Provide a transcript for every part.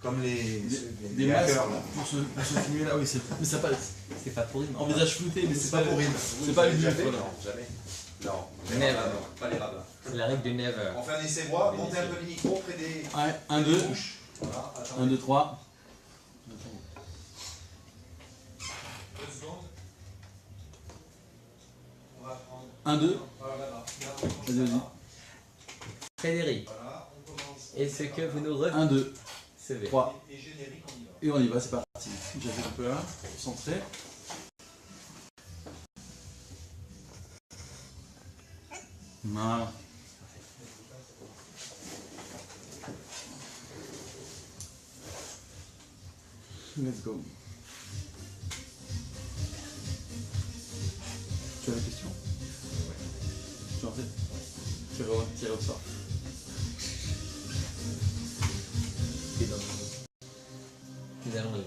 Comme des masques hackers, là. pour se filmer là, oui, mais ça passe. C'est pas pour une. En visage flouté, mais c'est pas pour une. C'est pas le but. Jamais, Voilà. non, jamais. Non, Never. rabbins, non, pas les rabbins. C'est la règle du never. On fait un essai voix, montez un peu les micros près des 1, 2, bouches. Voilà, 1, 2, 3. 2 secondes. On va prendre. 1, 2. Vas-y, vas-y. Frédéric, Voilà, on commence. est-ce que vous nous 1, 2, recevez? 3. Et générique, on y va. Et on y va, c'est parti. J'avais un peu là, centré. Voilà. Let's go. Tu as la question? Tu en fais? Tirez au sort. Nous allons lever.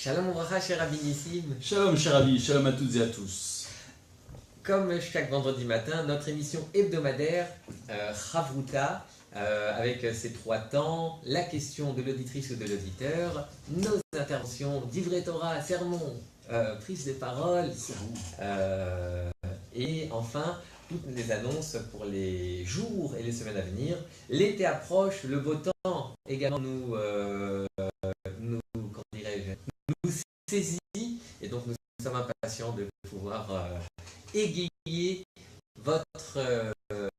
Shalom Ouvracha, cher Rabbi Nissim. Shalom, cher Rabbi, shalom à toutes et à tous. Comme chaque vendredi matin, notre émission hebdomadaire, Chavruta, avec ses 3 temps, la question de l'auditrice ou de l'auditeur, nos interventions, Divrei Torah, sermon, prise de parole, et enfin, toutes les annonces pour les jours et les semaines à venir. L'été approche, le beau temps également nous saisit, et donc nous sommes impatients de pouvoir égayer votre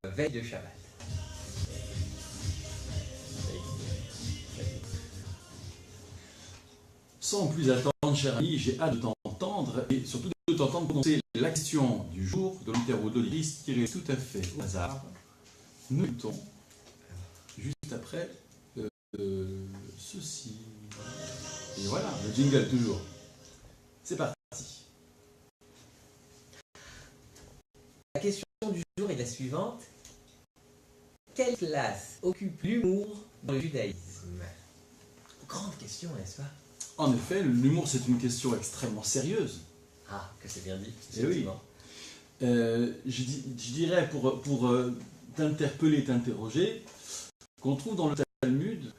veille de Shabbat. Sans plus attendre, cher ami, j'ai hâte de t'entendre et surtout de t'entendre prononcer la question du jour de l'auditeur ou de l'auditrice tirée tout à fait au hasard. Nous écoutons juste après ceci. Et voilà, le jingle toujours. C'est parti. La question du jour est la suivante. Quelle place occupe l'humour dans le judaïsme? Grande question, n'est-ce pas? En effet, l'humour, c'est une question extrêmement sérieuse. Ah, que c'est bien dit. Eh oui. Je dirais, pour t'interpeller, t'interroger, qu'on trouve dans le Talmud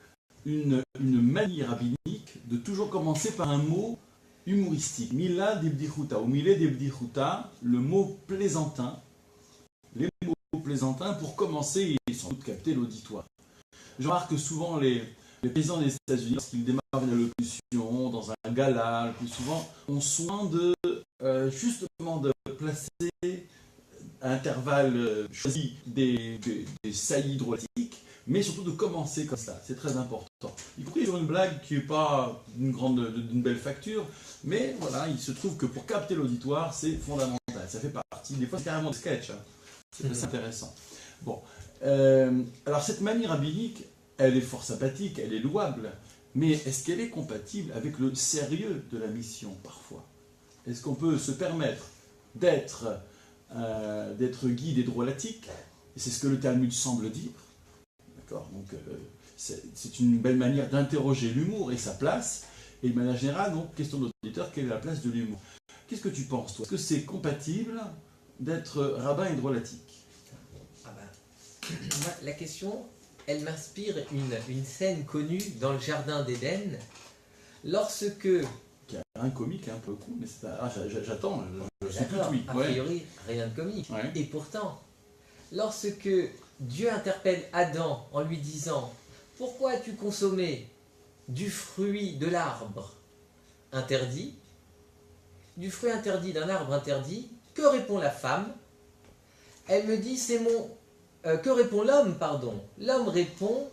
une manie rabbinique de toujours commencer par un mot humoristique. Mila debdichuta, ou mile debdichuta, le mot plaisantin, les mots plaisantins pour commencer et sans doute capter l'auditoire. Je remarque que souvent les paysans des États-Unis, lorsqu'ils démarrent une allocution dans un gala, le plus souvent, ont soin de justement de placer à intervalles choisis des saillies drôlatiques, mais surtout de commencer comme ça. C'est très important. Y compris sur une blague qui n'est pas d'une belle facture, mais voilà, il se trouve que pour capter l'auditoire, c'est fondamental. Ça fait partie, des fois c'est carrément de sketch. Hein. C'est assez intéressant. Bon, alors cette manie rabbinique, elle est fort sympathique, elle est louable, mais est-ce qu'elle est compatible avec le sérieux de la mission parfois? Est-ce qu'on peut se permettre d'être guide et drôlatique? Et c'est ce que le Talmud semble dire. D'accord? Donc c'est une belle manière d'interroger l'humour et sa place. Et de manière générale, donc, question d'auditeur, quelle est la place de l'humour? Qu'est-ce que tu penses, toi? Est-ce que c'est compatible d'être rabbin et drôlatique? Moi, la question, elle m'inspire une scène connue dans le jardin d'Éden, lorsque... Il y a un comique, un peu coup, mais j'attends, je suis tout D'accord, oui. a priori, rien de comique. Ouais. Et pourtant, lorsque Dieu interpelle Adam en lui disant « Pourquoi as-tu consommé du fruit de l'arbre interdit, du fruit interdit d'un arbre interdit ?» Que répond la femme? Elle me dit « C'est mon... que répond l'homme, pardon? L'homme répond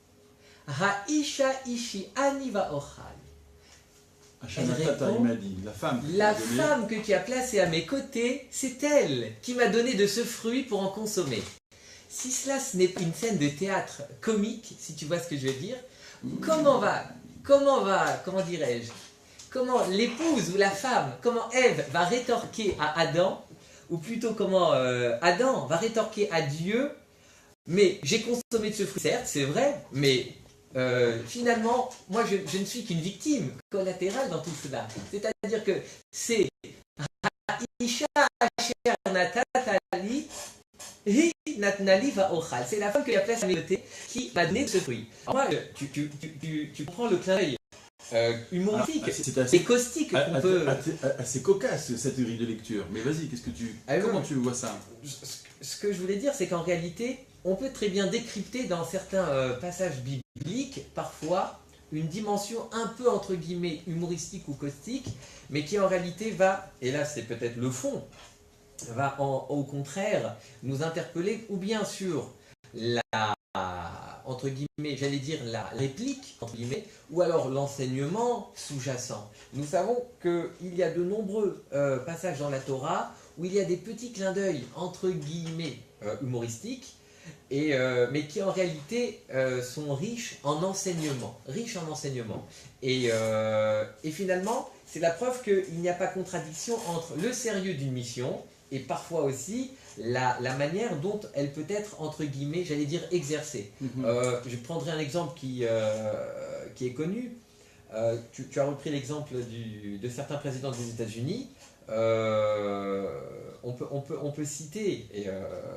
« Ha-isha ishi ani va-ochal » Il m'a dit, la femme. La femme que tu as placée à mes côtés, c'est elle qui m'a donné de ce fruit pour en consommer. Si cela ce n'est une scène de théâtre comique, si tu vois ce que je veux dire, comment va comment dirais-je, comment l'épouse ou la femme, comment Ève va rétorquer à Adam, ou plutôt comment Adam va rétorquer à Dieu, mais j'ai consommé de ce fruit, certes, c'est vrai, mais finalement, moi je ne suis qu'une victime collatérale dans tout cela. C'est-à-dire que c'est Isha Asher Natatali Hi Natnali va Ochal. C'est la femme que la place à méloter qui m'a donné ce fruit. Alors moi, tu comprends le clin d'œil humoristique et caustique qu'on peut. Assez cocasse cette grille de lecture. Mais vas-y, comment tu vois ça? Ce que je voulais dire, c'est qu'en réalité, on peut très bien décrypter dans certains passages bibliques, parfois, une dimension un peu entre guillemets humoristique ou caustique, mais qui en réalité va, et là c'est peut-être le fond, va au contraire nous interpeller ou bien sur la, entre guillemets, j'allais dire la réplique, entre guillemets, ou alors l'enseignement sous-jacent. Nous savons qu'il y a de nombreux passages dans la Torah où il y a des petits clins d'œil, entre guillemets, humoristiques, mais qui en réalité sont riches en enseignement. Et finalement, c'est la preuve qu'il n'y a pas contradiction entre le sérieux d'une mission et parfois aussi la manière dont elle peut être, entre guillemets, j'allais dire, exercée. Je prendrai un exemple qui est connu. Tu as repris l'exemple de certains présidents des États-Unis. On peut citer, et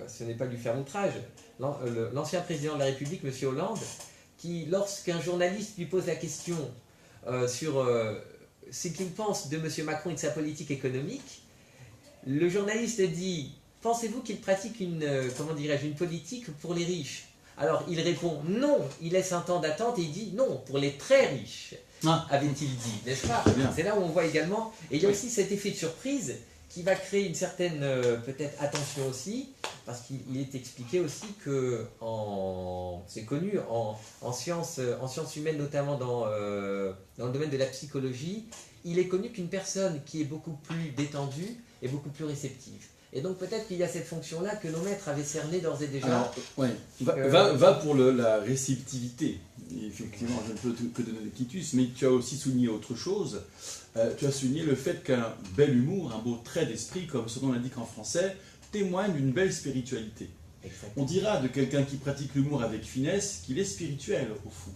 ce n'est pas lui faire outrage, l'ancien président de la République, M. Hollande, qui, lorsqu'un journaliste lui pose la question sur ce qu'il pense de M. Macron et de sa politique économique, le journaliste dit « Pensez-vous qu'il pratique une politique pour les riches ?» Alors il répond « Non », il laisse un temps d'attente et il dit « Non, pour les très riches », avait-il dit, n'est-ce pas? C'est là où on voit également, et il y a aussi cet effet de surprise qui va créer une certaine peut-être attention aussi, parce qu'il est expliqué aussi que, c'est connu, en sciences humaines, notamment dans le domaine de la psychologie, il est connu qu'une personne qui est beaucoup plus détendue est beaucoup plus réceptive. Et donc peut-être qu'il y a cette fonction-là que nos maîtres avaient cernée d'ores et déjà. Alors, ouais. Va pour la réceptivité. Et effectivement, je ne peux que donner des quitus, mais tu as aussi souligné autre chose. Tu as souligné le fait qu'un bel humour, un beau trait d'esprit, comme son nom l'indique en français, témoigne d'une belle spiritualité. Exactement. On dira de quelqu'un qui pratique l'humour avec finesse qu'il est spirituel, au fond.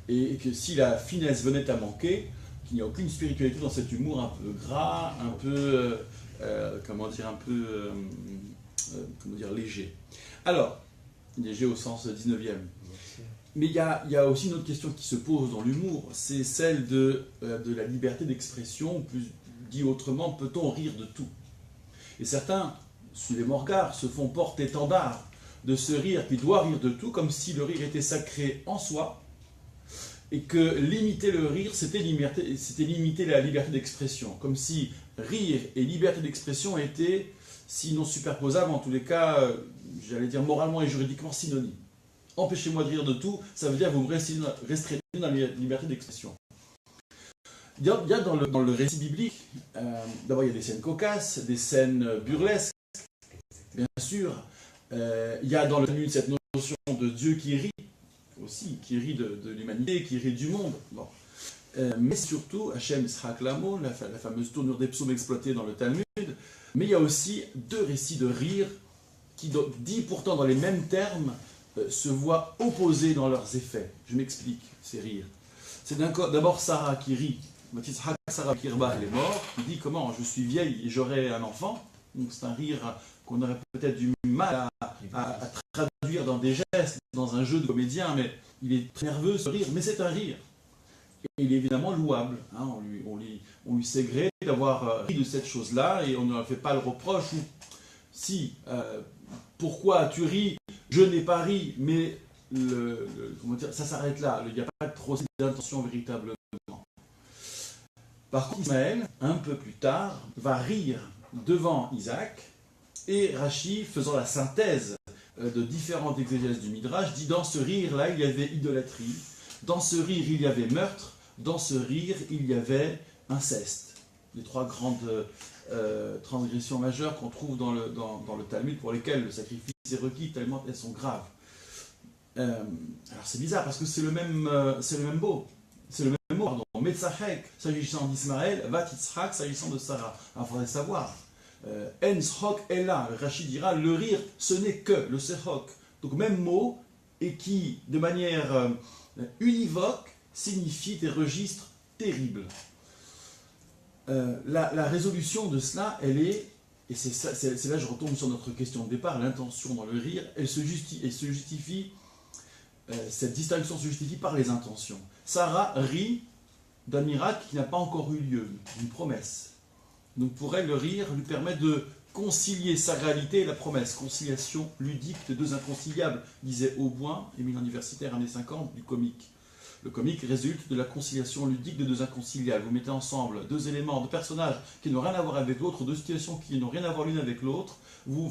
Et que si la finesse venait à manquer, qu'il n'y a aucune spiritualité dans cet humour un peu gras, un peu... léger. Alors, léger au sens 19e. Mais il y a aussi une autre question qui se pose dans l'humour, c'est celle de la liberté d'expression, plus dit autrement, peut-on rire de tout? Et certains, suivez mon regard, se font porte-étendard de ce rire qui doit rire de tout, comme si le rire était sacré en soi, et que limiter le rire, c'était limiter la liberté d'expression, comme si rire et liberté d'expression étaient, sinon superposables, en tous les cas, j'allais dire moralement et juridiquement synonymes. Empêchez-moi de rire de tout, ça veut dire que vous me restreignez dans la liberté d'expression. Il y a dans le récit biblique, d'abord il y a des scènes cocasses, des scènes burlesques, bien sûr. Il y a dans le Talmud cette notion de Dieu qui rit, aussi, qui rit de l'humanité, qui rit du monde. Bon. Mais surtout, Hachem Yitzhak Lamo, la fameuse tournure des psaumes exploitée dans le Talmud, mais il y a aussi deux récits de rire qui, dit pourtant dans les mêmes termes, se voient opposés dans leurs effets. Je m'explique, ces rires. C'est d'abord Sarah qui rit. Sarah Kirba, elle est morte, qui dit comment je suis vieille et j'aurai un enfant. Donc c'est un rire qu'on aurait peut-être du mal à traduire dans des gestes, dans un jeu de comédien, mais il est très nerveux ce rire, mais c'est un rire. Et il est évidemment louable. Hein, on lui sait gré d'avoir ri de cette chose-là et on ne leur fait pas le reproche. Ou si, pourquoi tu ris? Je n'ai pas ri, mais ça s'arrête là. Il n'y a pas trop d'intention véritablement. Par contre, Ismaël, un peu plus tard, va rire devant Isaac, et Rachi, faisant la synthèse de différentes exégèses du Midrash, dit dans ce rire-là, il y avait idolâtrie, dans ce rire, il y avait meurtre, dans ce rire, il y avait inceste. Les trois grandes transgressions majeures qu'on trouve dans le Talmud, pour lesquelles le sacrifice est requis tellement elles sont graves. Alors c'est bizarre, parce que c'est le même mot, c'est le mot, pardon, Metzachek, s'agissant d'Ismaël, Vat Yitzhak, s'agissant de Sarah. Il faudrait savoir. En Srok Ella, Rachid dira, le rire, ce n'est que le Sechok. Donc, même mot, et qui, de manière univoque, signifie des registres terribles. La résolution de cela, elle est, et c'est là que je retombe sur notre question de départ, l'intention dans le rire, elle se justifie, cette distinction se justifie par les intentions. Sarah rit d'un miracle qui n'a pas encore eu lieu, d'une promesse. Donc pour elle, le rire lui permet de concilier sa réalité et la promesse. Conciliation ludique de deux inconciliables, disait Auboin, émile universitaire années 50, du comique. Le comique résulte de la conciliation ludique de deux inconciliables. Vous mettez ensemble deux éléments, deux personnages qui n'ont rien à voir avec l'autre, deux situations qui n'ont rien à voir l'une avec l'autre. Vous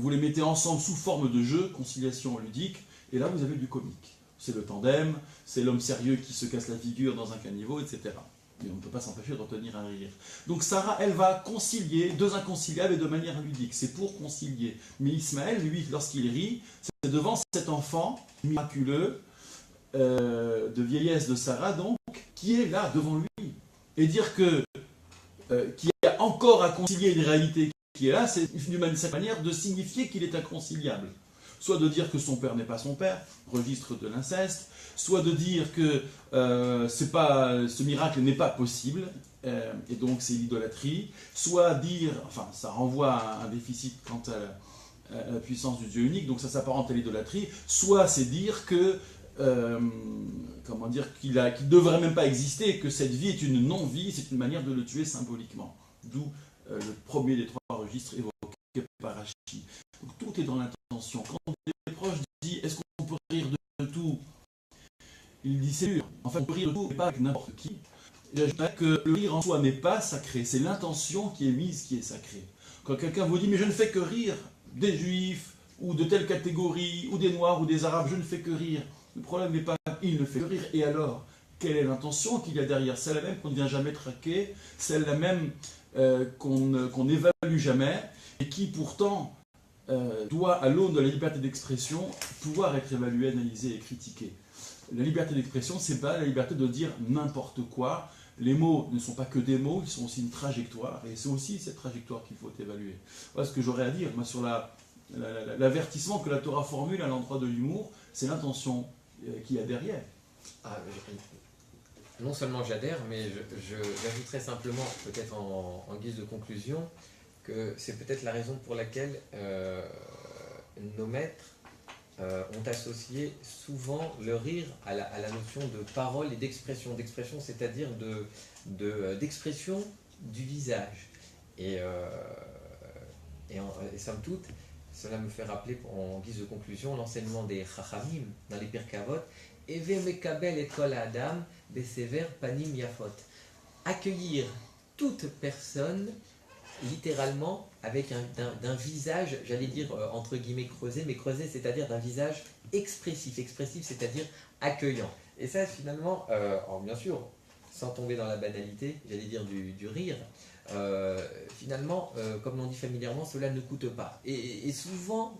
les mettez ensemble sous forme de jeu, conciliation ludique, et là vous avez du comique. C'est le tandem, c'est l'homme sérieux qui se casse la figure dans un caniveau, etc. Mais on ne peut pas s'empêcher de retenir un rire. Donc Sarah, elle va concilier deux inconciliables et de manière ludique. C'est pour concilier. Mais Ismaël, lui, lorsqu'il rit, c'est devant cet enfant miraculeux de vieillesse de Sarah, donc, qui est là devant lui. Et dire que qu'il y a encore à concilier une réalité qui est là, c'est d'une certaine manière de signifier qu'il est inconciliable. Soit de dire que son père n'est pas son père, registre de l'inceste, soit de dire que ce miracle n'est pas possible, et donc c'est l'idolâtrie, soit dire, enfin ça renvoie à un déficit quant à la puissance du Dieu unique, donc ça s'apparente à l'idolâtrie, soit c'est dire que, qu'il ne devrait même pas exister, que cette vie est une non-vie, c'est une manière de le tuer symboliquement. D'où le premier des trois registres évoqués par Rashi. Donc tout est dans l'intention. Quand des proches disent « est-ce qu'on peut rire de tout ?» Il dit « c'est sûr, en fait on peut rire de tout, mais pas avec n'importe qui. » J'ajouterais que le rire en soi n'est pas sacré, c'est l'intention qui est mise qui est sacrée. Quand quelqu'un vous dit « mais je ne fais que rire des juifs, ou de telle catégorie, ou des noirs, ou des arabes, je ne fais que rire », le problème n'est pas « il ne fait que rire », et alors quelle est l'intention qu'il y a derrière? C'est la même qu'on ne vient jamais traquer, c'est la même qu'on n'évalue jamais, et qui pourtant doit, à l'aune de la liberté d'expression, pouvoir être évaluée, analysée et critiquée. La liberté d'expression, c'est pas la liberté de dire n'importe quoi. Les mots ne sont pas que des mots, ils sont aussi une trajectoire, et c'est aussi cette trajectoire qu'il faut évaluer. Voilà ce que j'aurais à dire, moi, sur l'avertissement que la Torah formule à l'endroit de l'humour, c'est l'intention qu'il y a derrière. Non seulement j'adhère, mais j'ajouterais simplement, peut-être en guise de conclusion, que c'est peut-être la raison pour laquelle nos maîtres ont associé souvent le rire à la notion de parole et d'expression. D'expression, c'est-à-dire d'expression du visage. Et somme toute, cela me fait rappeler, en guise de conclusion, l'enseignement des Chachamim dans les Pirkei Avot, Eve mekabel et kol adam besever panim yafot. Accueillir toute personne, littéralement, avec d'un visage, j'allais dire entre guillemets creusé, mais creusé, c'est-à-dire d'un visage expressif. Expressif, c'est-à-dire accueillant. Et ça, finalement, bien sûr, sans tomber dans la banalité, j'allais dire du rire, finalement, comme l'on dit familièrement, cela ne coûte pas. Et souvent,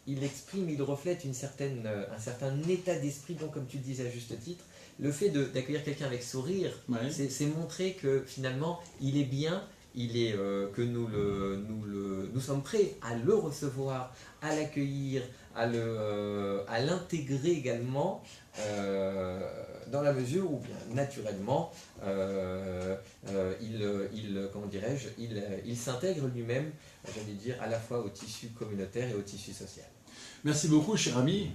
il exprime, il reflète un certain état d'esprit, donc comme tu le disais à juste titre, le fait d'accueillir quelqu'un avec sourire, ouais. C'est montrer que finalement, il est bien, que nous sommes prêts à le recevoir, à l'accueillir, à l'intégrer également, dans la mesure où, bien, naturellement, il s'intègre lui-même, j'allais dire, à la fois au tissu communautaire et au tissu social. Merci beaucoup, cher ami.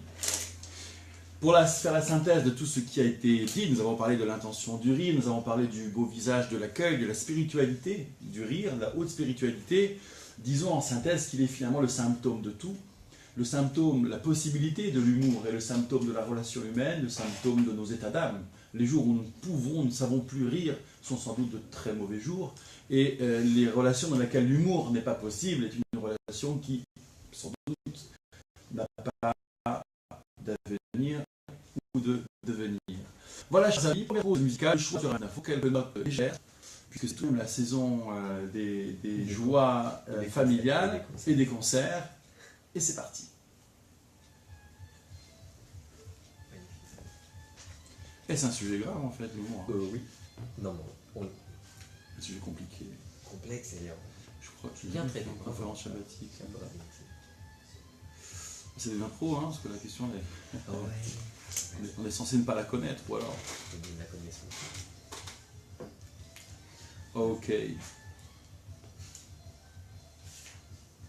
Pour faire la synthèse de tout ce qui a été dit, nous avons parlé de l'intention du rire, nous avons parlé du beau visage de l'accueil, de la spiritualité du rire, de la haute spiritualité. Disons en synthèse qu'il est finalement le symptôme de tout. Le symptôme, la possibilité de l'humour est le symptôme de la relation humaine, le symptôme de nos états d'âme. Les jours où nous ne savons plus rire sont sans doute de très mauvais jours. Et les relations dans lesquelles l'humour n'est pas possible est une relation qui, sans doute, n'a pas d'avenir ou de devenir. Voilà, chers amis, première pause musicale, choix sur info, quelques notes légères, puisque c'est tout de même la saison des joies familiales et des concerts. Et c'est parti. Et c'est un sujet grave en fait, l'humour. Oui. Non, bon, Un sujet compliqué. complexe et Je crois que bien traité. une conférence sabbatique. c'est un peu rapide. C'est des impros, hein, parce que la question, Ah ouais. on est censé ne pas la connaître, ou alors. Je dis la connaissance. Ok.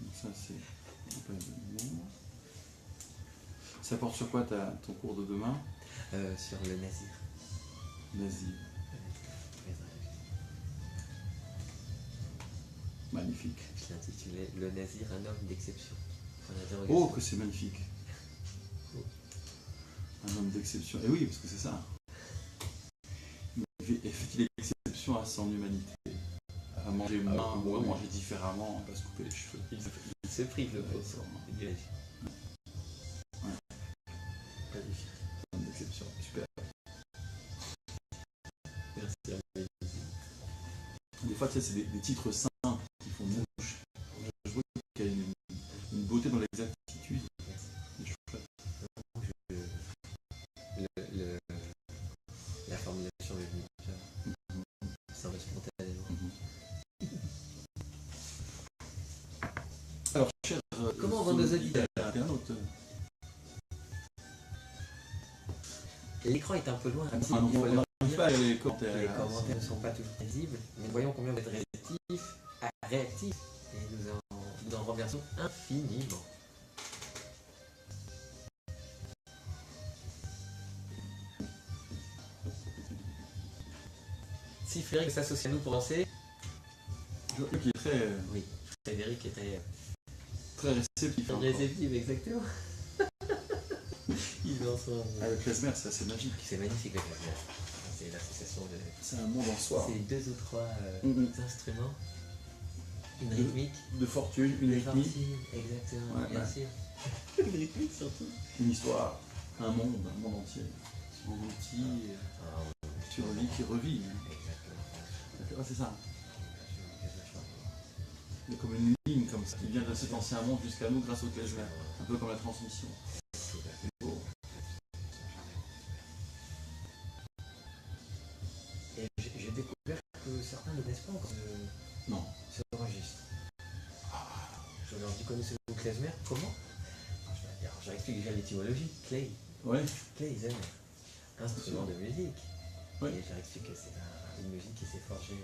Donc ça c'est un peu d'humour. Ça porte sur quoi ton cours de demain? Sur le nazir. Nazi. Magnifique. Je l'ai intitulé Le nazir, un homme d'exception. Oh, que c'est magnifique. Un homme d'exception. Et oui, parce que c'est ça. Et fait-il exception à son humanité? À manger main ou à manger différemment, à se couper les cheveux. Il se prive le pauvre. Il agit. Magnifique. Un homme d'exception. Super. Merci. Des fois, tu sais, c'est des titres simples qui font mouche. Je vois qu'il y a une beauté dans l'exactitude. La formulation est venue. Ça va spontanément. Alors, cher. Comment vont nos auditeurs? Internautes. L'écran est un peu loin. Donc, on n'arrive pas à les commentaires. Les commentaires ne sont pas toujours visibles, mais voyons combien vous êtes réactifs, et nous en remercions infiniment. Si Frédéric s'associe à nous pour lancer, Je vois qu'il est très, oui, Frédéric était très réceptif. Hein, réceptif, exactement. Ils en sont. avec Klezmer, c'est assez magique. C'est magnifique le clavier. C'est l'association de. C'est un monde en soi. C'est deux ou trois instruments, une De- rythmique, De fortune, une des rythmique, fortines, exactement, Ouais, bien ouais. sûr. Une rythmique surtout. une histoire, un monde entier. Sur l'outil, sur la vie qui revit. Exactement. Ah, c'est ça. Il y a comme une ligne comme ça qui vient de cet ancien monde jusqu'à nous grâce au Klezmer. Un peu comme la transmission. C'est beau. Et j'ai découvert que certains ne connaissent pas encore Non. ce registre. Je leur dis, connaissez-vous Klezmer? Comment? Alors, je leur explique déjà l'étymologie. Clay, Ouais. Klezmer, instrument de musique. Oui. Et je leur explique que c'est une musique qui s'est forgée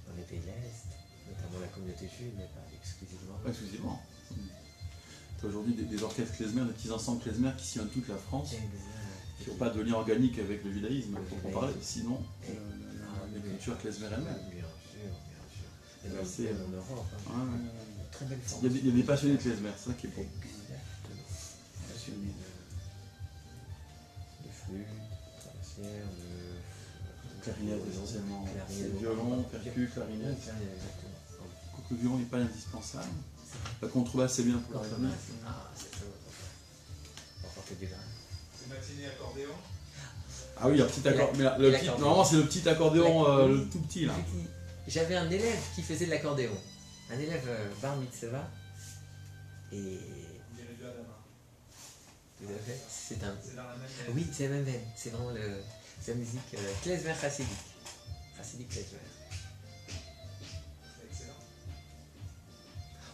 dans les pays de l'Est, notamment la communauté juive, mais pas exclusivement. Pas exclusivement. Tu as aujourd'hui des orchestres Klezmer, des petits ensembles Klezmer qui sillonnent toute la France, qui n'ont pas de lien organique avec le judaïsme, pour en parler. Sinon, la culture Klezmer elle-même. Bien sûr, bien sûr. Et Ouais, même c'est- en Europe, hein. Ouais, ouais, ouais. Une très belle forme. Il y a des passionnés de Klezmer, c'est ça qui est beau. Exactement. Passionné de flûte, traversière, de Clarinette essentiellement. Clarinette. Violon, percu, clarinette. Clarinette, exactement. Quoique le violon n'est pas indispensable. La contrebasse c'est bien pour la rythmique. Ah, c'est ça. On va porter du vin. C'est matinée accordéon. Ah oui, il y a un petit accordéon. Mais là, le petit, l'accordéon. normalement c'est le petit accordéon, le tout petit là. J'avais un élève qui faisait de l'accordéon. Un élève bar mitzvah. Et On dirait du Adama. tout à fait, c'est un. C'est dans la même veine. Oui, c'est la même veine. C'est vraiment c'est la musique klezmer chassidique. Chassidique klezmer. C'est excellent.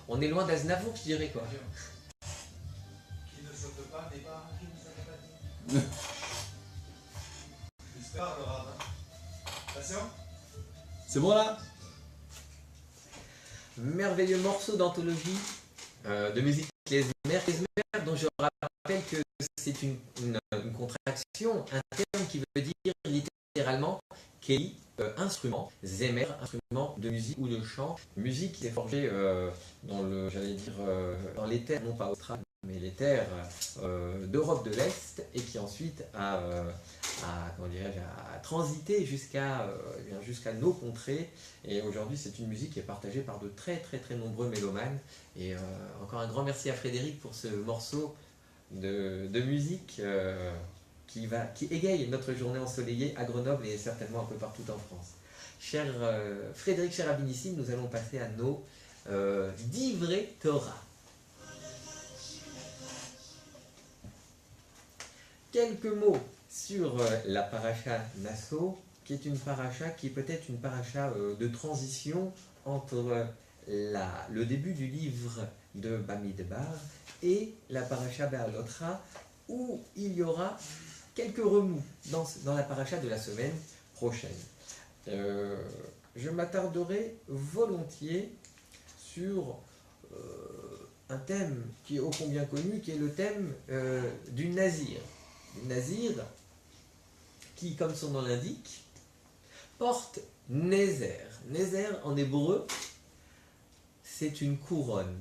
On est loin d'Aznavour, je dirais quoi. Qui ne saute pas n'est pas qui ne saute pas dit. J'espère le rabbin. Attention. C'est bon là? Merveilleux morceau d'anthologie de musique klezmer. Klezmer, dont je rappelle que c'est une contraction, un terme qui veut dire littéralement keli, instrument, zemer, instrument de musique ou de chant. Musique qui est forgée dans le, j'allais dire, dans les terres, non pas australes, mais les terres d'Europe de l'Est, et qui ensuite comment dirais-je, a transité jusqu'à nos contrées. Et aujourd'hui, c'est une musique qui est partagée par de très très très nombreux mélomanes. Et encore un grand merci à Frédéric pour ce morceau de musique qui égaye notre journée ensoleillée à Grenoble et certainement un peu partout en France. Cher Frédéric Cherabinissime, nous allons passer à nos Divrei Torah. Quelques mots sur la paracha Nasso, qui est une paracha qui est peut-être une paracha de transition entre le début du livre de Bamidbar et la paracha Be'alotra, où il y aura quelques remous dans la paracha de la semaine prochaine. Je m'attarderai volontiers sur un thème qui est ô combien connu, qui est le thème du nazir. Le nazir qui, comme son nom l'indique, porte nézer. Nézer en hébreu, c'est une couronne.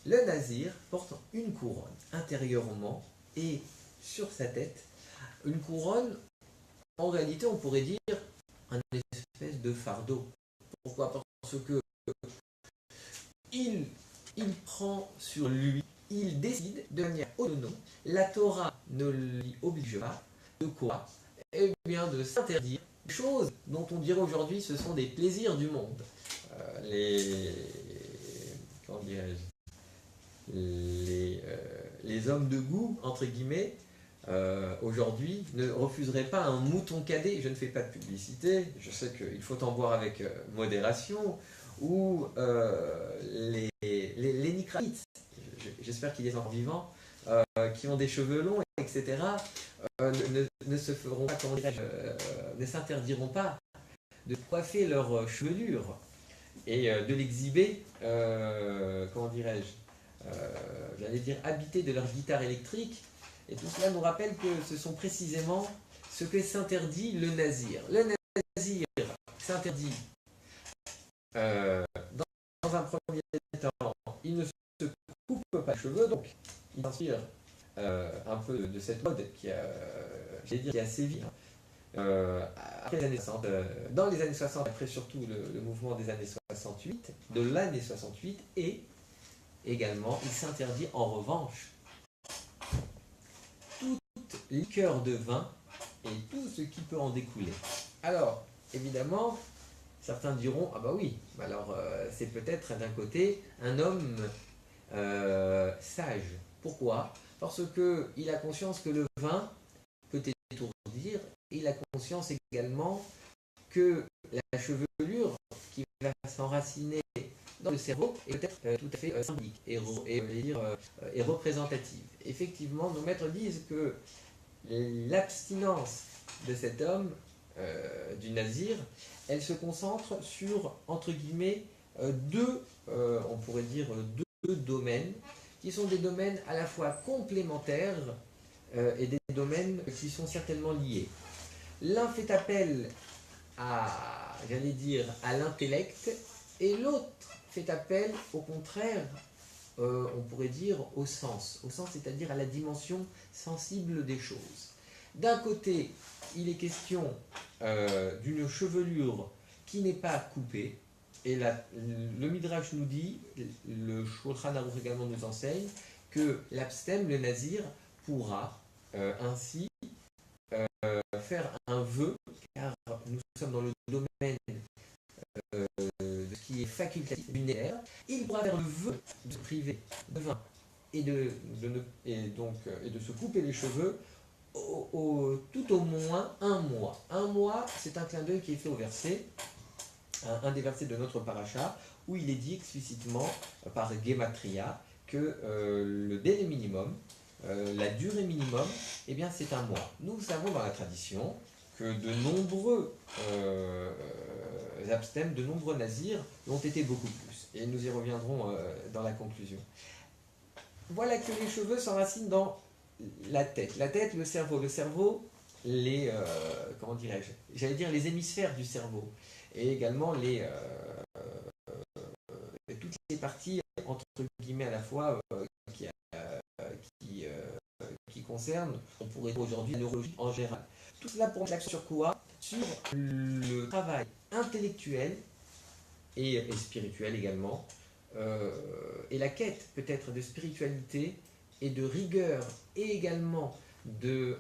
Le nazir porte une couronne intérieurement et sur sa tête. Une couronne, en réalité, on pourrait dire un espèce de fardeau. Pourquoi? Parce que il prend sur lui, il décide de manière autonome. La Torah ne l'y oblige pas. De quoi? Eh bien, de s'interdire des choses dont on dirait aujourd'hui ce sont des plaisirs du monde. Comment dirais-je, les hommes de goût, entre guillemets, aujourd'hui, ne refuseraient pas un mouton cadet. Je ne fais pas de publicité, je sais qu'il faut en boire avec modération, ou les Nikraïtes, j'espère qu'il est encore vivant, qui ont des cheveux longs, etc., ne se feront pas, ne s'interdiront pas de coiffer leur chevelure et de l'exhiber, comment dirais-je, j'allais dire habiter de leur guitare électrique. Et tout cela nous rappelle que ce sont précisément ce que s'interdit le nazir. Le nazir s'interdit dans un premier temps, il ne se coupe pas les cheveux, donc il s'inspire un peu de cette mode qui a sévi après les années 60, dans les années 60, après surtout le mouvement des années 68, de l'année 68, et également il s'interdit en revanche toute liqueur de vin et tout ce qui peut en découler. Alors, évidemment, certains diront, ah bah oui, alors c'est peut-être d'un côté un homme sage. Pourquoi? Parce qu'il a conscience que le vin peut étourdir, et il a conscience également que la chevelure qui va s'enraciner dans le cerveau est peut-être tout à fait symbolique et représentative. Effectivement, nos maîtres disent que l'abstinence de cet homme, du nazir, elle se concentre sur, entre guillemets, on pourrait dire deux domaines, qui sont des domaines à la fois complémentaires et des domaines qui sont certainement liés. L'un fait appel à, j'allais dire, à l'intellect, et l'autre fait appel, au contraire, on pourrait dire, au sens, c'est-à-dire à la dimension sensible des choses. D'un côté, il est question d'une chevelure qui n'est pas coupée, et le Midrash nous dit, le Shulchan Aruch également nous enseigne, que l'abstème, le nazir, pourra ainsi faire un vœu, car nous sommes dans le domaine de ce qui est facultatif, lunaire. Il pourra faire le vœu de se priver de vin et de se couper les cheveux tout au moins un mois. Un mois, c'est un clin d'œil qui est fait au verset, un des versets de notre paracha, où il est dit explicitement par Gematria que le délai minimum, la durée minimum, eh bien c'est un mois. Nous savons dans la tradition que de nombreux abstèmes, de nombreux nazirs l'ont été beaucoup plus. Et nous y reviendrons dans la conclusion. Voilà que les cheveux s'enracinent dans la tête, le cerveau. Le cerveau, comment dirais-je, j'allais dire les hémisphères du cerveau, et également toutes les parties, entre guillemets, à la fois, qui concernent, on pourrait dire aujourd'hui, la neurologie en général. Tout cela pour mettre l'accent sur quoi? Sur le travail intellectuel et spirituel également, et la quête peut-être de spiritualité et de rigueur, et également de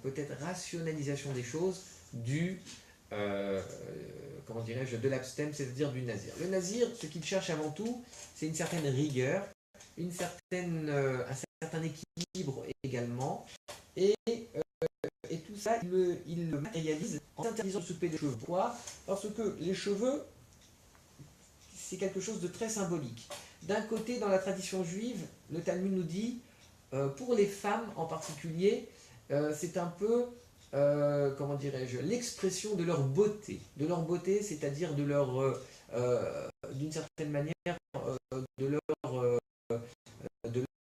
peut-être rationalisation des choses comment dirais-je, de l'abstème, c'est-à-dire du nazir. Le nazir, ce qu'il cherche avant tout, c'est une certaine rigueur, un certain équilibre également, et tout ça, il le matérialise en interdisant de se couper les cheveux. Pourquoi? Parce que les cheveux, c'est quelque chose de très symbolique. D'un côté, dans la tradition juive, le Talmud nous dit, pour les femmes en particulier, c'est un peu, comment dirais-je, l'expression de leur beauté. De leur beauté, c'est-à-dire de leur, d'une certaine manière, de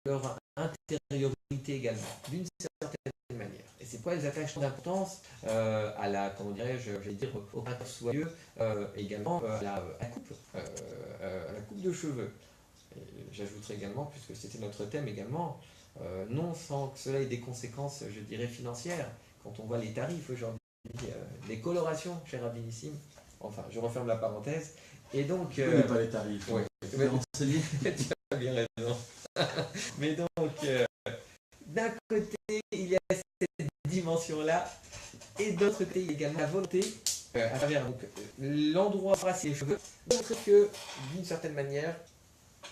leur intériorité également, d'une certaine manière. Et c'est pourquoi elles attachent tant d'importance à la, comment dirais-je, j'allais dire, au caractère soyeux, également à la coupe de cheveux. J'ajouterai également, puisque c'était notre thème également, non sans que cela ait des conséquences, je dirais, financières. Quand on voit les tarifs aujourd'hui, les colorations, cher Abinissime, enfin, je referme la parenthèse. Et donc, je ne connais pas les tarifs. Ouais, tu m'as renseigné. Tu as bien raison. Mais donc, d'un côté, il y a cette dimension-là, et d'autre côté, il y a également la volonté, à travers l'endroit où brasser les cheveux, montre que, d'une certaine manière,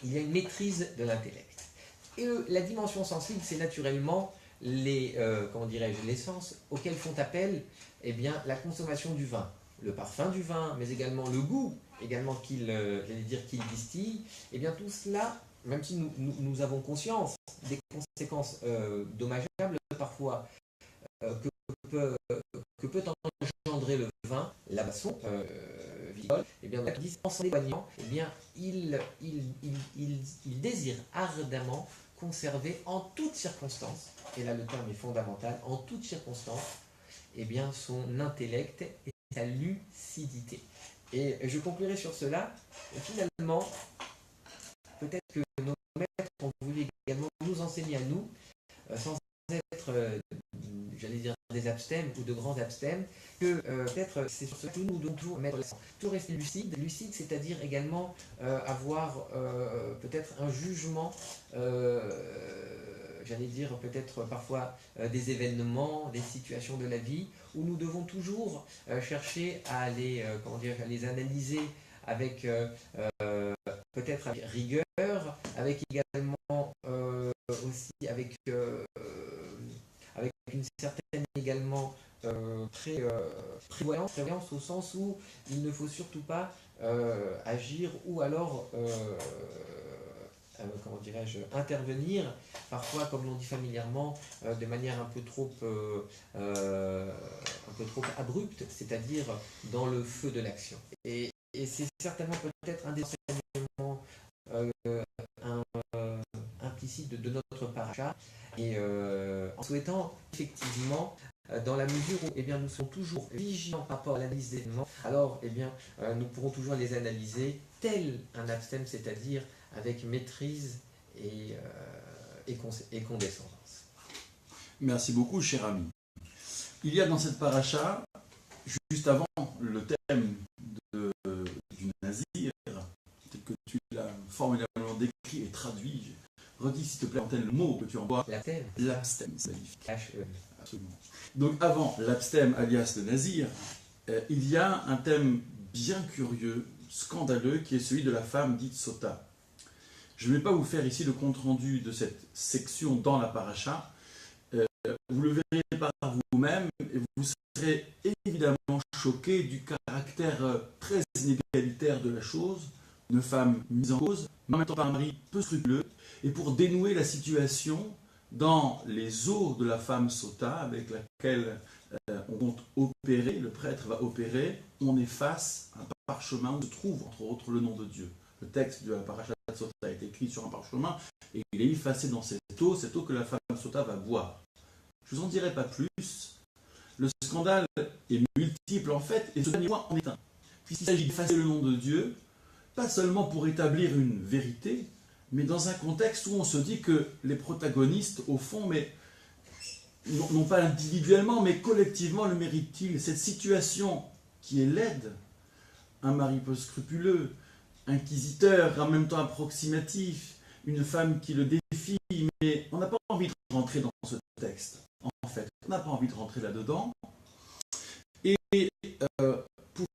il y a une maîtrise de l'intellect. Et la dimension sensible, c'est naturellement les, comment dirais-je, les sens auxquels font appel eh bien, la consommation du vin, le parfum du vin, mais également le goût, également qu'il distille. Et bien tout cela, même si nous avons conscience des conséquences dommageables parfois que peut engendrer le vin, la boisson viticole, et bien en s'en éloignant, eh bien il désire ardemment conserver en toutes circonstances, et là le terme est fondamental, en toutes circonstances, eh bien son intellect et sa lucidité. Et je conclurai sur cela. Et finalement, peut-être que nos maîtres ont voulu également nous enseigner à nous, sans être, j'allais dire, des abstèmes ou de grands abstèmes, que peut-être c'est sur ce que nous devons toujours mettre l'accent. Toujours rester lucide. Lucide, c'est-à-dire également avoir peut-être un jugement, j'allais dire peut-être parfois des événements, des situations de la vie, où nous devons toujours chercher à les, comment dire, à les analyser avec peut-être avec rigueur, avec également aussi avec une certaine également prévoyance au sens où il ne faut surtout pas agir ou alors comment dirais-je, intervenir, parfois, comme l'on dit familièrement, de manière un peu trop abrupte, c'est-à-dire dans le feu de l'action. Et c'est certainement peut-être un des enseignements implicites de notre paracha, et en souhaitant effectivement, dans la mesure où eh bien, nous sommes toujours vigilants par rapport à l'analyse des événements, alors eh bien, nous pourrons toujours les analyser tel un abstème, c'est-à-dire avec maîtrise et condescendance. Merci beaucoup, cher ami. Il y a dans cette paracha, juste avant le thème du nazir, tel que tu l'as formidablement décrit et traduit, redis s'il te plaît en tel le mot que tu emploies. L'abstème, c'est magnifique. Absolument. Donc avant l'abstème alias le nazir, il y a un thème bien curieux, scandaleux, qui est celui de la femme dite sota. Je ne vais pas vous faire ici le compte-rendu de cette section dans la paracha. Vous le verrez par vous-même et vous serez évidemment choqué du caractère très inégalitaire de la chose. Une femme mise en cause, mais en même temps par un mari peu scrupuleux. Et pour dénouer la situation, dans les os de la femme sota avec laquelle on compte opérer, le prêtre va opérer, on efface un parchemin où se trouve entre autres le nom de Dieu. Le texte de la paracha de Sota a été écrit sur un parchemin et il est effacé dans cette eau que la femme Sota va boire. Je ne vous en dirai pas plus. Le scandale est multiple en fait, et ce dernier point en est un. Puisqu'il s'agit d'effacer le nom de Dieu, pas seulement pour établir une vérité, mais dans un contexte où on se dit que les protagonistes, au fond, mais non pas individuellement, mais collectivement, le méritent-ils? Cette situation qui est laide, un mari peu scrupuleux, inquisiteur, en même temps approximatif, une femme qui le défie, mais on n'a pas envie de rentrer dans ce texte, en fait. On n'a pas envie de rentrer là-dedans. Et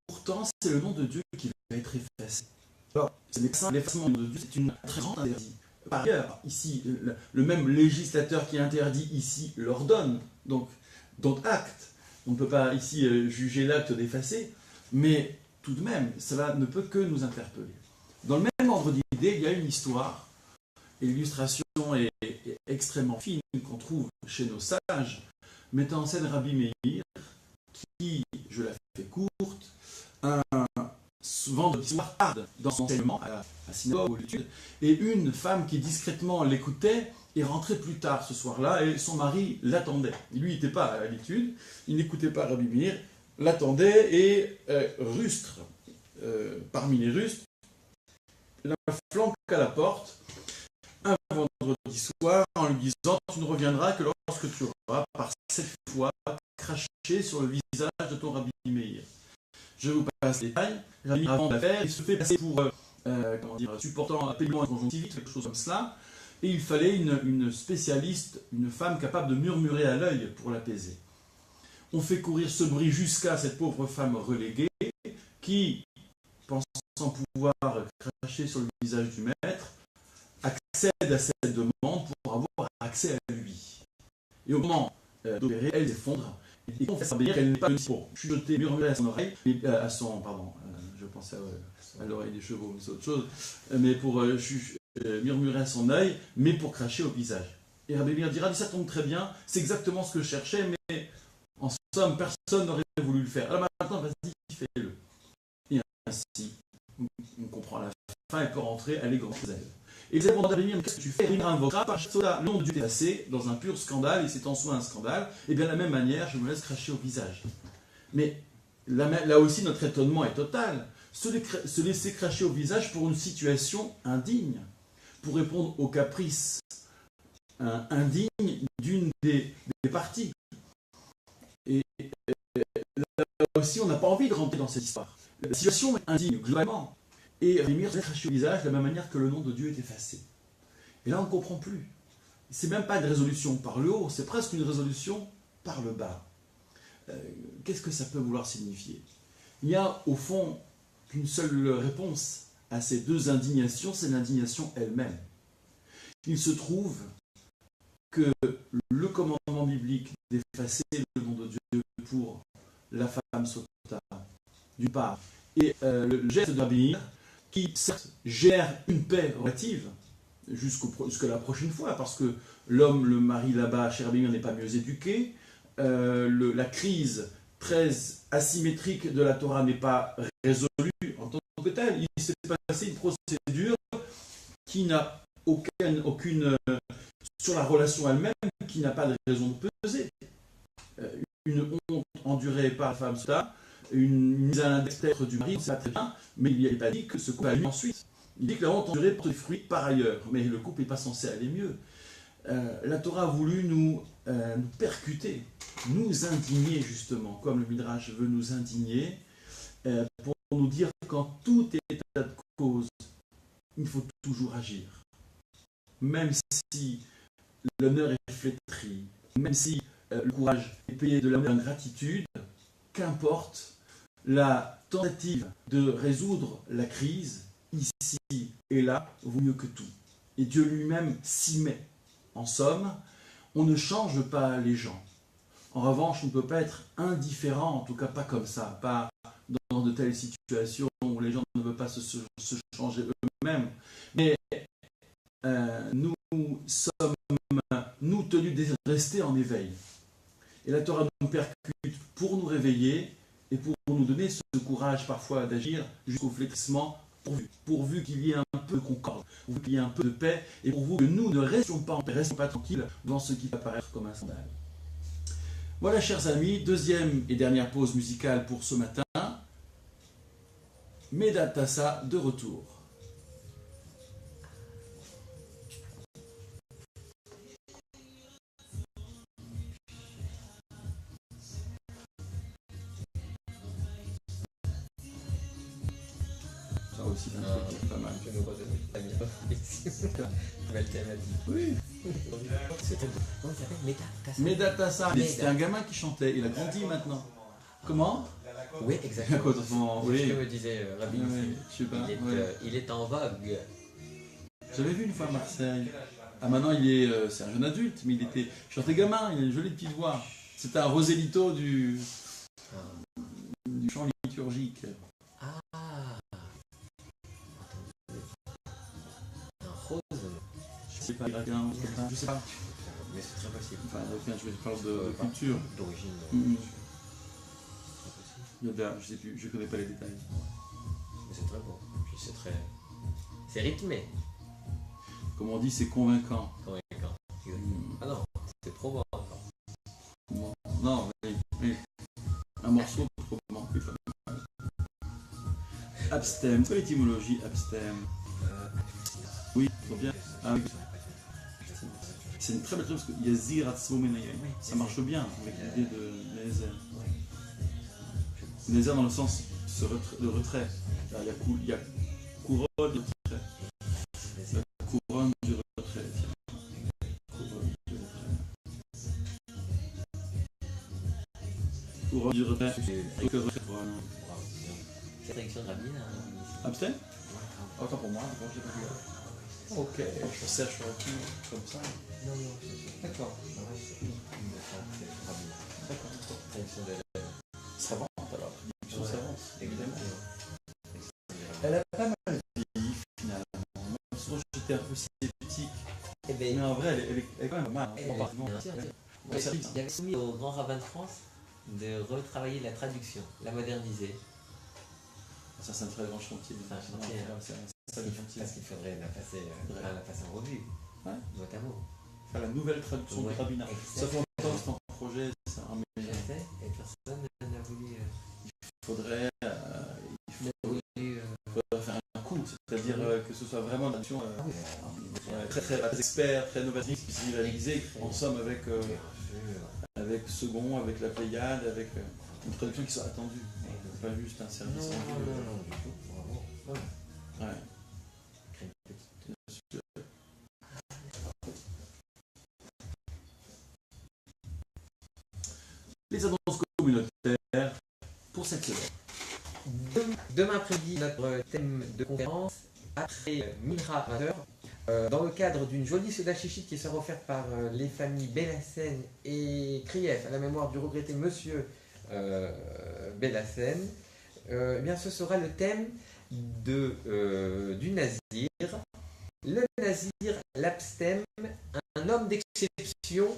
pourtant, c'est le nom de Dieu qui va être effacé. Alors, l'effacement du nom de Dieu, c'est une très grande interdit. Par ailleurs, ici, le même législateur qui interdit ici l'ordonne, donc acte. on ne peut pas ici juger l'acte d'effacer, mais tout de même, cela ne peut que nous interpeller. Dans le même ordre d'idée, il y a une histoire, et l'illustration est extrêmement fine qu'on trouve chez nos sages, mettant en scène Rabbi Meir, qui, je la fais courte, un vendredi soir tarde dans son enseignement à la synagogue ou à l'étude, et une femme qui discrètement l'écoutait est rentrée plus tard ce soir-là, et son mari l'attendait. Lui, il n'était pas à l'étude, il n'écoutait pas Rabbi Meir, l'attendait et rustre, parmi les rustres, la flanque à la porte un vendredi soir en lui disant « Tu ne reviendras que lorsque tu auras par cette fois craché sur le visage de ton Rabbi Meir. » Je vous passe les détails. Rabbi Meir, avant de la faire, il se fait passer pour supportant un paiement conjonctivite, quelque chose comme cela, et il fallait une spécialiste, une femme capable de murmurer à l'œil pour l'apaiser. On fait courir ce bruit jusqu'à cette pauvre femme reléguée qui, pensant pouvoir cracher sur le visage du maître, accède à cette demande pour avoir accès à lui. Et au moment d'opérer, elle s'effondre et confesse qu'elle n'est pas venue pour chuchoter, murmurer à son oreille, je pensais à l'oreille des chevaux, mais c'est autre chose, mais pour murmurer à son œil, mais pour cracher au visage. Et Rabbi Meir dira, ça tombe très bien, c'est exactement ce que je cherchais, mais en somme, personne n'aurait voulu le faire. Alors maintenant, vas-y, fais-le. Et ainsi, on comprend à la fin, elle peut rentrer, elle est grande chez elle. Et les élèves vont dire, mais qu'est-ce que tu fais? Il invoquera par cela, le nom de Dieu est passé dans un pur scandale, et c'est en soi un scandale, et bien de la même manière, je me laisse cracher au visage. Mais là aussi, notre étonnement est total. Se laisser cracher au visage pour une situation indigne, pour répondre aux caprices indignes d'une des parties. Et là aussi, on n'a pas envie de rentrer dans cette histoire. La situation est indigne, globalement. Et Rabbi Meir s'est craché au visage de la même manière que le nom de Dieu est effacé. Et là, on ne comprend plus. C'est même pas une résolution par le haut, c'est presque une résolution par le bas. Qu'est-ce que ça peut vouloir signifier? Il n'y a au fond qu'une seule réponse à ces deux indignations, c'est l'indignation elle-même. Il se trouve que le commandement biblique d'effacer le nom de Dieu pour la femme sota, d'une part, et le geste de Rabbi Meir, qui certes gère une paix relative jusqu'à la prochaine fois, parce que l'homme, le mari là-bas, chez Rabbi Meir, n'est pas mieux éduqué, la crise très asymétrique de la Torah n'est pas résolue en tant que telle. Il s'est passé une procédure qui n'a aucune sur la relation elle-même, qui n'a pas de raison de peser. Une honte endurée par la femme sota, une mise à l'index du mari, c'est pas très bien, mais il n'y a pas dit que ce couple a eu ensuite. Il dit que la honte endurée porte des fruits par ailleurs, mais le couple n'est pas censé aller mieux. La Torah a voulu nous percuter, nous indigner justement, comme le Midrash veut nous indigner, pour nous dire qu'en tout état de cause, il faut toujours agir. Même si l'honneur est flétri, même si le courage est payé de l'ingratitude, qu'importe, la tentative de résoudre la crise, ici et là, vaut mieux que tout. Et Dieu lui-même s'y met. En somme, on ne change pas les gens. En revanche, on ne peut pas être indifférent, en tout cas pas comme ça, pas dans de telles situations où les gens ne veulent pas se changer eux-mêmes. Mais nous sommes, nous, tenus de rester en éveil. Et la Torah nous percute pour nous réveiller et pour nous donner ce courage parfois d'agir jusqu'au flétrissement, pourvu qu'il y ait un peu de concorde, pourvu qu'il y ait un peu de paix, et pourvu que nous ne restions pas en paix, restions pas tranquilles dans ce qui va paraître comme un scandale. Voilà, chers amis, deuxième et dernière pause musicale pour ce matin. Medat Tassa de retour. Ça aussi, c'est pas mal. Je nous redonne la belle thème a dit. Oui. C'était comment ça s'appelle? Medat Tassa. C'était un gamin qui chantait. Il a grandi maintenant. Comment? Oui, exactement. Oui. Ce que me disait Rabbi. Oui, je sais pas. Il est en vogue. J'avais vu une fois à Marseille. Ah, maintenant, c'est un jeune adulte, mais il chantait gamin, il a une jolie petite voix. C'est un Roselito du Ah. chant liturgique. Ah. Attendez. Un rose. Je sais pas, irakien, je sais pas. Mais c'est très possible. Enfin, je parle de culture. D'origine. Mhm. C'est possible. Il y a bien, je sais plus, je connais pas les détails. Mais c'est très beau. Puis c'est très. C'est rythmé. Comme on dit, c'est convaincant. Convaincant. Mhm. Ah non, c'est probant encore. Non, mais un morceau probablement plus pas mal. Abstem, c'est l'étymologie abstem. Oui, trop bien. Ah, oui. C'est une très belle chose parce qu'il y a Zirat Svomenayem. Ça marche bien avec l'idée de Nézer. Nézer dans le sens de retrait. Il y a couronne du retrait. La couronne du retrait. Couronne du retrait. Couronne du retrait. Que retrait. Voilà. C'est la traduction de Rabbi, hein. Abstem? Autant pour moi, bon, j'ai pas vu. Ok, je cherche tout comme ça. Non, non, c'est sûr. D'accord. C'est Rabbi. D'accord. Traduction de Savante alors. Traduction savante, évidemment. Exactement. Elle a pas mal vieilli finalement. Même souvent j'étais un peu sceptique. Eh ben, Mais en vrai, elle est quand même pas mal. elle- Compartiment. bien sûr, Ouais, ça dit. il avait soumis au grand rabbin de France de retravailler la traduction, la moderniser. Ça, c'est un très grand chantier. C'est un chantier, hein. C'est un très grand chantier. Parce qu'il faudrait la passer, la passer en revue, Ouais. mot à mot. Faire la nouvelle traduction Ouais. du rabbinat. Ça fait longtemps que c'est en projet. Ça, mais Je sais, et personne n'a voulu. il faudrait faire un coup. C'est-à-dire que ce soit vraiment une traduction très très expert, très novatrice, qui s'est réalisée en somme avec Second, avec la Pléiade, avec une traduction qui soit attendue. Pas juste un service Non, rendu. non, du tout, bravo. Ouais. Ouais. Créer une petite- Bien sûr. Les annonces communautaires pour cette semaine. Demain après-midi, notre thème de conférence, après Minra 20h, dans le cadre d'une jolie soda chichite qui sera offerte par les familles Bellassène et Krief à la mémoire du regretté monsieur Bellassène, eh bien ce sera le thème du nazir. Le nazir, l'abstem, un homme d'exception,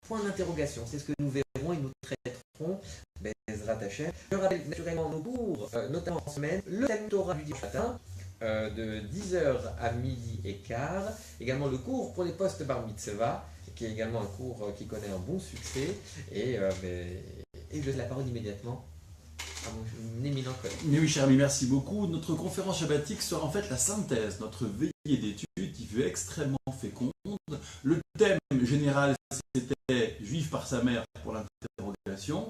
point d'interrogation. C'est ce que nous verrons et nous traiterons. Bezrat Hachem. Je rappelle naturellement nos cours, notamment en semaine, le thème Torah du dimanche matin, de 10h à midi et quart. Également le cours pour les postes bar mitzvah, qui est également un cours qui connaît un bon succès. Et je laisse la parole immédiatement à mon éminent collègue. Mais oui, cher ami, merci beaucoup. Notre conférence shabbatique sera en fait la synthèse, notre veillée d'études qui fut extrêmement féconde. Le thème général, c'était Juif par sa mère pour l'interrogation.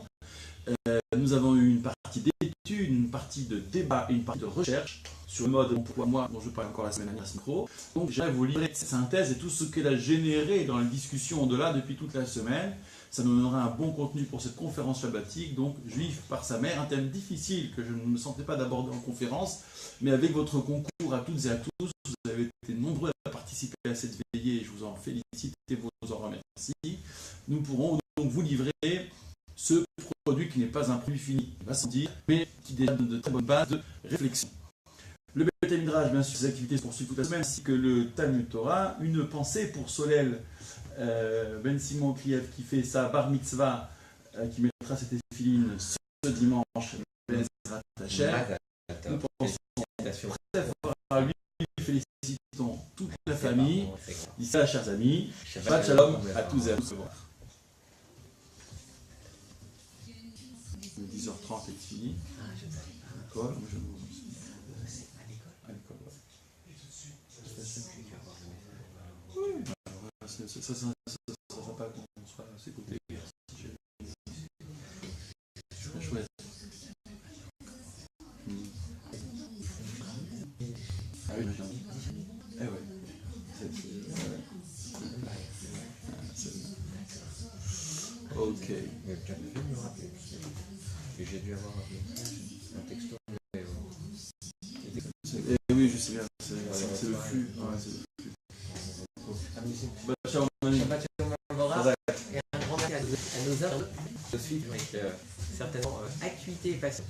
Nous avons eu une partie d'études, une partie de débat et une partie de recherche sur le mode emploi, moi, dont je parle encore la semaine dernière à ce micro. Donc, j'aimerais vous livrer cette synthèse et tout ce qu'elle a généré dans les discussions au-delà depuis toute la semaine. Ça nous donnera un bon contenu pour cette conférence shabbatique. Donc, Juif par sa mère, un thème difficile que je ne me sentais pas d'aborder en conférence, mais avec votre concours à toutes et à tous, vous avez été nombreux à participer à cette veillée et je vous en félicite et vous en remercie. Nous pourrons donc vous livrer ce produit qui n'est pas un produit fini, il va sans dire, mais qui déjà donne de très bonnes bases de réflexion. Le Beth Midrash, bien sûr, ses activités se poursuivent toute la semaine, ainsi que le Talmud Torah. Une pensée pour Solel Ben Simon Krief qui fait sa bar mitzvah, qui mettra ses téphilines ce dimanche. Bezrat Hachem. Nous pensons très fort à lui, félicitons toute la famille. D'ici là, chers amis, Shabbat Shalom à tous et à tous. 10h30 est fini. Ah, je ne savais pas. D'accord, moi, C'est à l'école. à l'école. Ouais. Oui. Ça sera pas qu'on soit à ses côtés. Très chouette. Ah oui, j'ai envie. Eh ouais. Ok. Mais tu as dû me rappeler. Et j'ai dû avoir un texto. Eh oui, je sais bien. C'est le flux. Ouais, c'est le flux. Bah, ciao, mon ami. Shabbat Shalom, Mevorach. Et un grand merci à nos Je suis avec certainement acuité et passion.